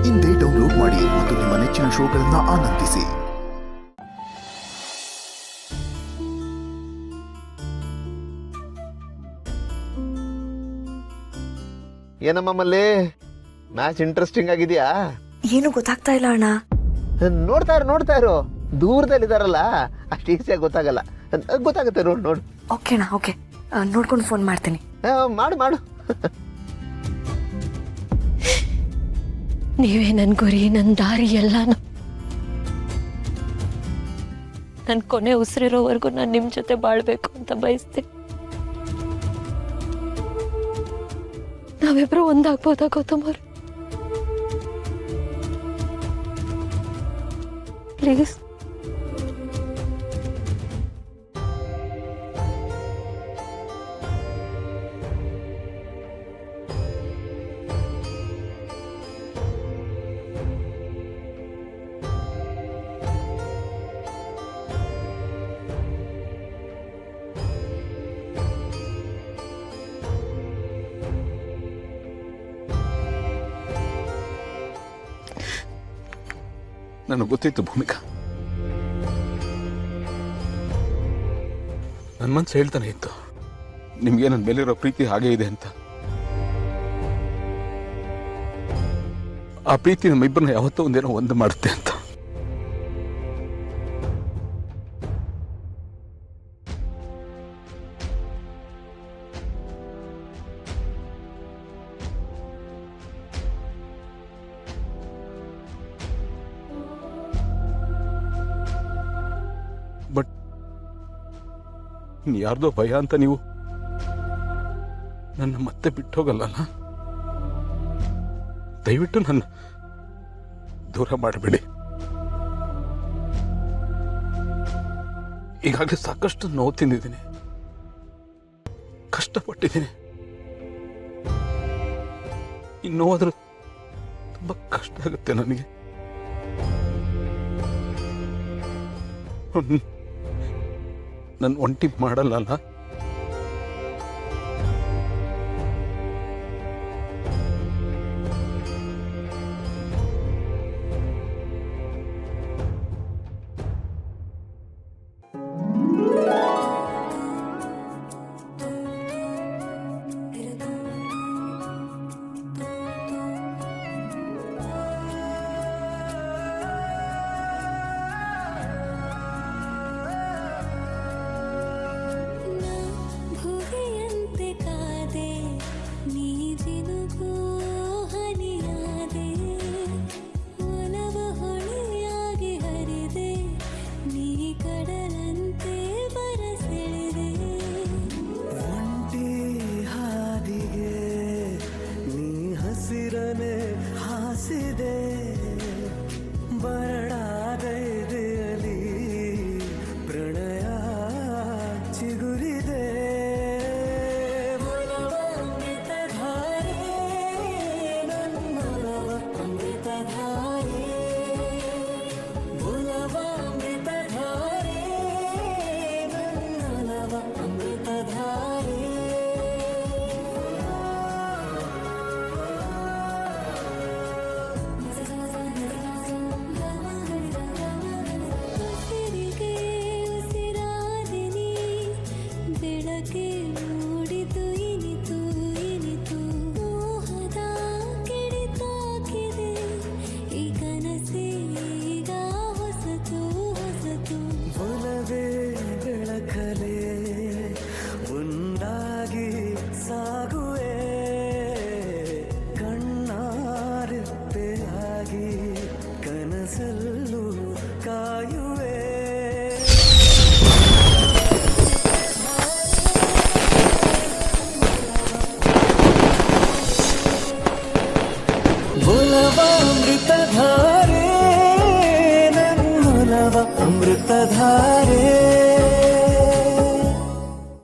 ಇಂದೇ ಡೌನ್ಲೋಡ್ ಮಾಡಿ ಮತ್ತು ನಿಮ್ಮ ನೆಚ್ಚಿನ ಶೋಗಳನ್ನು ಆನಂದಿಸಿ. ಏನಮ್ಮಲ್ಲಿ ಮ್ಯಾಚ್ ಇಂಟ್ರೆಸ್ಟಿಂಗ್ ಆಗಿದೆಯಾ? ಏನು ಗೊತ್ತಾಗ್ತಾ ಇಲ್ಲ ಅಣ್ಣ. ನೋಡ್ತಾ ಇರು ದೂರದಲ್ಲಿದಾರಲ್ಲ ಅಷ್ಟು ಈಸಿಯಾಗಿ ಗೊತ್ತಾಗಲ್ಲ. ಗೊತ್ತಾಗುತ್ತೆ ನೋಡು. ಓಕೆನಾ? ಓಕೆ, ನೋಡ್ಕೊಂಡು ಫೋನ್ ಮಾಡ್ತೀನಿ. ಮಾಡು. ನೀವೇ ನನ್ನ ಗುರಿ, ನನ್ನ ದಾರಿ ಎಲ್ಲಾನು. ನನ್ನ ಕೊನೆ ಉಸಿರಿರೋವರೆಗೂ ನಾನು ನಿಮ್ಮ ಜೊತೆ ಬಾಳ್ಬೇಕು ಅಂತ ಬಯಸ್ತೀನಿ. ನಾವಿಬ್ರು ಒಂದಾಗ್ಬೋದಾ ಗೌತಮವ್ರೆ? ಪ್ಲೀಸ್. ನನಗೆ ಗೊತ್ತಿತ್ತು ಭೂಮಿಕಾ, ನನ್ನ ಮನಸ್ಸು ಹೇಳ್ತಾನೆ ಇತ್ತು ನಿಮಗೆ ನನ್ನ ಮೇಲಿರೋ ಪ್ರೀತಿ ಹಾಗೇ ಇದೆ ಅಂತ. ಆ ಪ್ರೀತಿ ನಮ್ಮಿಬ್ಬರನ್ನ ಯಾವತ್ತೋ ಒಂದೇನೋ ಒಂದು ಮಾಡುತ್ತೆ ಅಂತ. ಬಟ್ ಯಾರ್ದೋ ಭಯ ಅಂತ ನೀವು ನನ್ನ ಮತ್ತೆ ಬಿಟ್ಟು ಹೋಗಲ್ಲ. ದಯವಿಟ್ಟು ನನ್ನ ದೂರ ಮಾಡಬೇಡಿ. ಈಗಾಗಲೇ ಸಾಕಷ್ಟು ನೋವು ತಿಂದಿದ್ದೀನಿ, ಕಷ್ಟಪಟ್ಟಿದ್ದೀನಿ. ಈ ನೋವಾದ್ರೂ ತುಂಬಾ ಕಷ್ಟ ಆಗುತ್ತೆ ನನಗೆ. ನನ್ನ ಒಂಟಿ ಮಾಡಲ್ಲ. ಅಮೃತಧಾರೆ